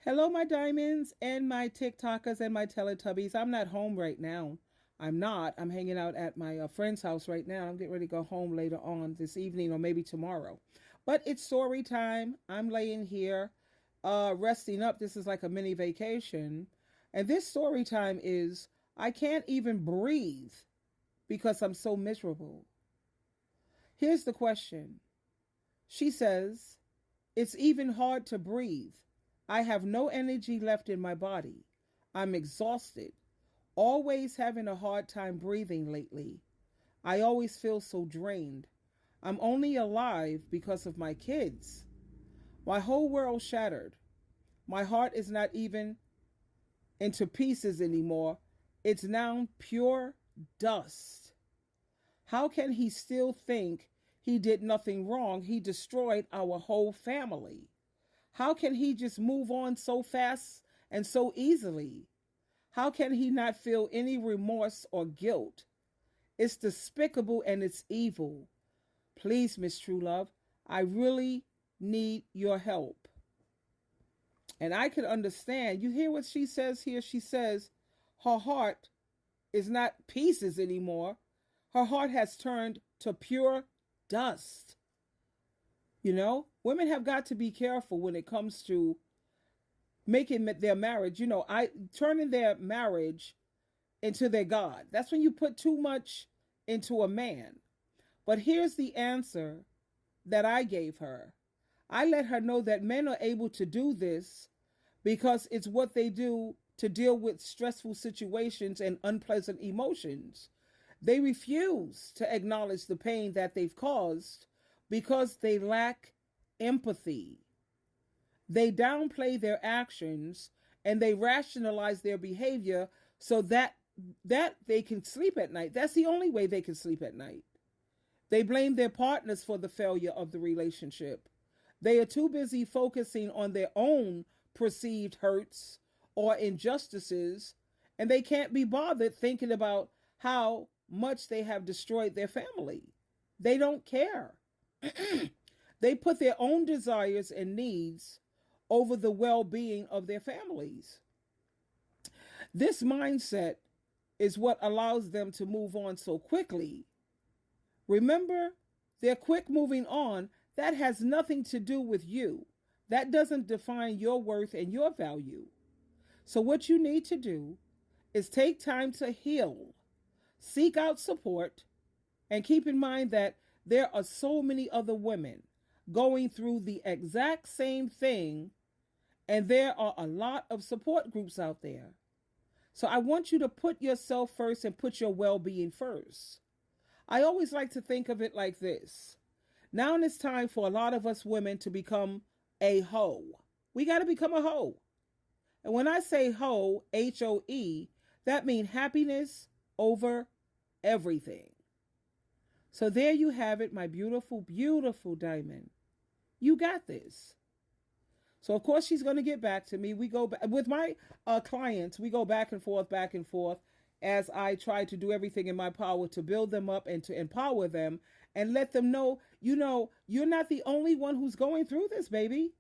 Hello, my diamonds and my TikTokers and my Teletubbies. I'm not home right now. I'm not. I'm hanging out at my friend's house right now. I'm getting ready to go home later on this evening or maybe tomorrow. But it's story time. I'm laying here, resting up. This is like a mini vacation. And this story time is I can't even breathe because I'm so miserable. Here's the question. She says, it's even hard to breathe. I have no energy left in my body. I'm exhausted, always having a hard time breathing lately. I always feel so drained. I'm only alive because of my kids. My whole world shattered. My heart is not even into pieces anymore. It's now pure dust. How can he still think he did nothing wrong? He destroyed our whole family. How can he just move on so fast and so easily? How can he not feel any remorse or guilt? It's despicable and it's evil. Please, Miss True Love, I really need your help. And I can understand. You hear what she says here? She says her heart is not pieces anymore. Her heart has turned to pure dust. You know, women have got to be careful when it comes to making their marriage, I turning their marriage into their God. That's when you put too much into a man. But here's the answer that I gave her. I let her know that men are able to do this because it's what they do to deal with stressful situations and unpleasant emotions. They refuse to acknowledge the pain that they've caused because they lack empathy. They downplay their actions and they rationalize their behavior so that they can sleep at night. That's the only way they can sleep at night. They blame their partners for the failure of the relationship. They are too busy focusing on their own perceived hurts or injustices, and they can't be bothered thinking about how much they have destroyed their family. They don't care. They put their own desires and needs over the well-being of their families. This mindset is what allows them to move on so quickly. Remember, they're quick moving on. That has nothing to do with you. That doesn't define your worth and your value. So what you need to do is take time to heal, seek out support, and keep in mind that there are so many other women going through the exact same thing, and there are a lot of support groups out there. So I want you to put yourself first and put your well-being first. I always like to think of it like this. Now it's time for a lot of us women to become a hoe. We got to become a hoe. And when I say hoe, H-O-E, that means happiness over everything. So there you have it, my beautiful, beautiful diamond. You got this. So, of course, she's going to get back to me. We go back with my clients. We go back and forth as I try to do everything in my power to build them up and to empower them and let them know, you're not the only one who's going through this, baby.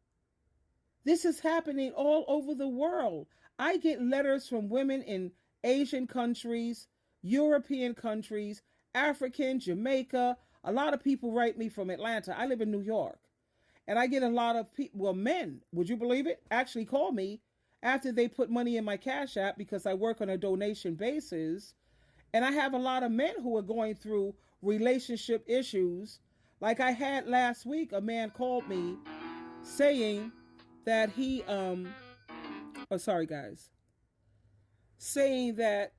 This is happening all over the world. I get letters from women in Asian countries, European countries, African, Jamaica. A lot of people write me from Atlanta. I live in New York. And I get a lot of people, well, men, would you believe it, actually call me after they put money in my Cash App because I work on a donation basis. And I have a lot of men who are going through relationship issues. Like I had last week, a man called me saying that sorry guys, saying that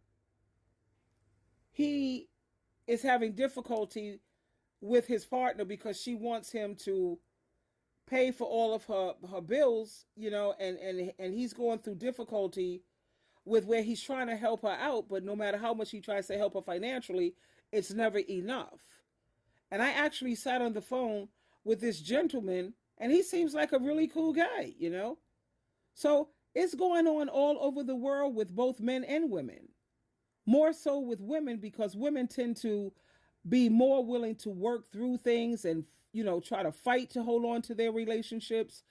he is having difficulty with his partner because she wants him to pay for all of her bills, and he's going through difficulty with where he's trying to help her out, but no matter how much he tries to help her financially, it's never enough. And I actually sat on the phone with this gentleman, and he seems like a really cool guy. So it's going on all over the world with both men and women. More so with women because women tend to be more willing to work through things and, try to fight to hold on to their relationships.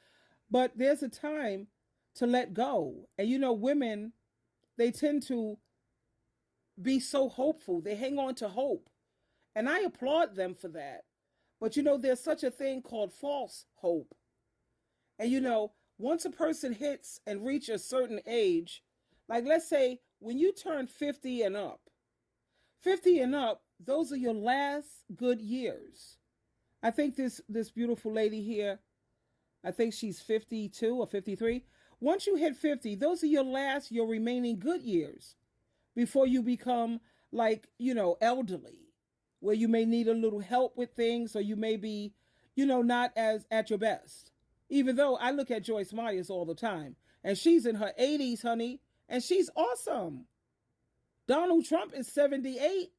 But there's a time to let go. And women, they tend to be so hopeful. They hang on to hope. And I applaud them for that. But there's such a thing called false hope. And once a person hits and reaches a certain age, like let's say when you turn 50 and up, those are your last good years. I think this beautiful lady here, I think she's 52 or 53. Once you hit 50, those are your remaining good years before you become like, elderly, where you may need a little help with things, or you may be, not as at your best. Even though I look at Joyce Myers all the time, and she's in her 80s, honey, and she's awesome. Donald Trump is 78,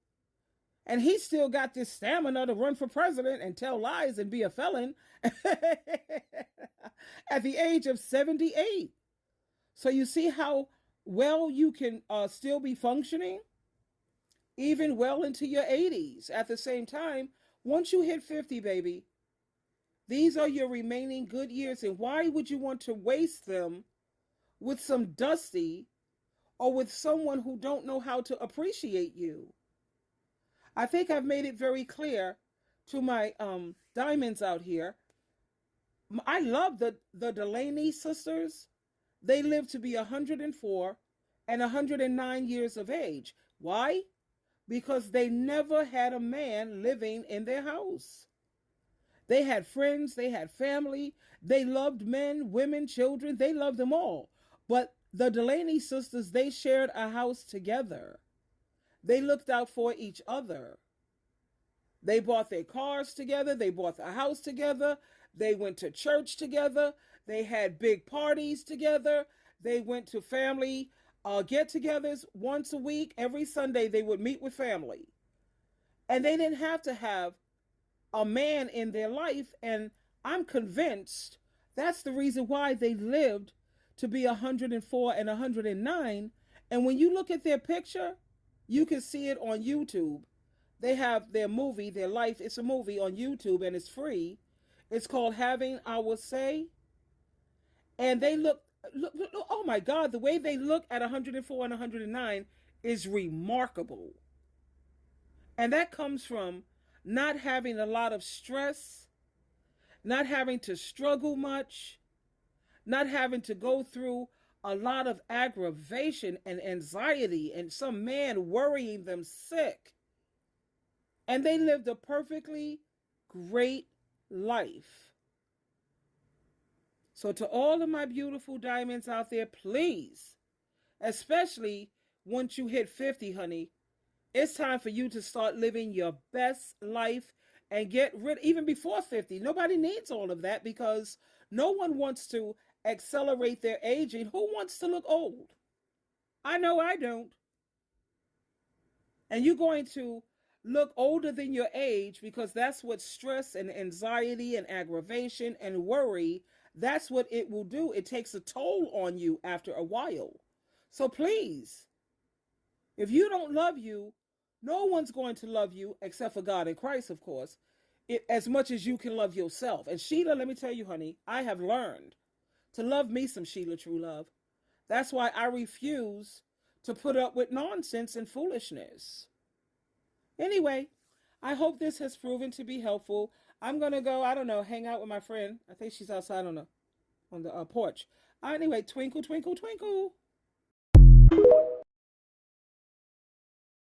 and he still got this stamina to run for president and tell lies and be a felon at the age of 78. So you see how well you can still be functioning, even well into your 80s. At the same time, once you hit 50, baby, these are your remaining good years. And why would you want to waste them with some dusty or with someone who don't know how to appreciate you? I think I've made it very clear to my diamonds out here. I love the Delaney sisters. They lived to be 104 and 109 years of age. Why? Because they never had a man living in their house. They had friends, they had family, they loved men, women, children, they loved them all. But the Delaney sisters, they shared a house together. They looked out for each other. They bought their cars together, they bought the house together, they went to church together, they had big parties together, they went to family get-togethers once a week. Every Sunday they would meet with family. And they didn't have to have a man in their life, and I'm convinced that's the reason why they lived to be 104 and 109. And when you look at their picture, you can see it on YouTube. They have their movie, their life. It's a movie on YouTube, and it's free. It's called Having Our Say. And they look, oh my God, the way they look at 104 and 109 is remarkable. And that comes from not having a lot of stress, not having to struggle much, not having to go through a lot of aggravation and anxiety and some man worrying them sick. And they lived a perfectly great life. So to all of my beautiful diamonds out there, please, especially once you hit 50, honey, it's time for you to start living your best life and get rid, even before 50. Nobody needs all of that because no one wants to accelerate their aging. Who wants to look old? I know I don't. And you're going to look older than your age because that's what stress and anxiety and aggravation and worry, that's what it will do. It takes a toll on you after a while. So please, if you don't love you, no one's going to love you except for God and Christ, of course, as much as you can love yourself. And Sheila, let me tell you, honey, I have learned to love me some SheilaTruelove. That's why I refuse to put up with nonsense and foolishness. Anyway, I hope this has proven to be helpful. I'm going to go, I don't know, hang out with my friend. I think she's outside on the porch. Anyway, twinkle, twinkle, twinkle.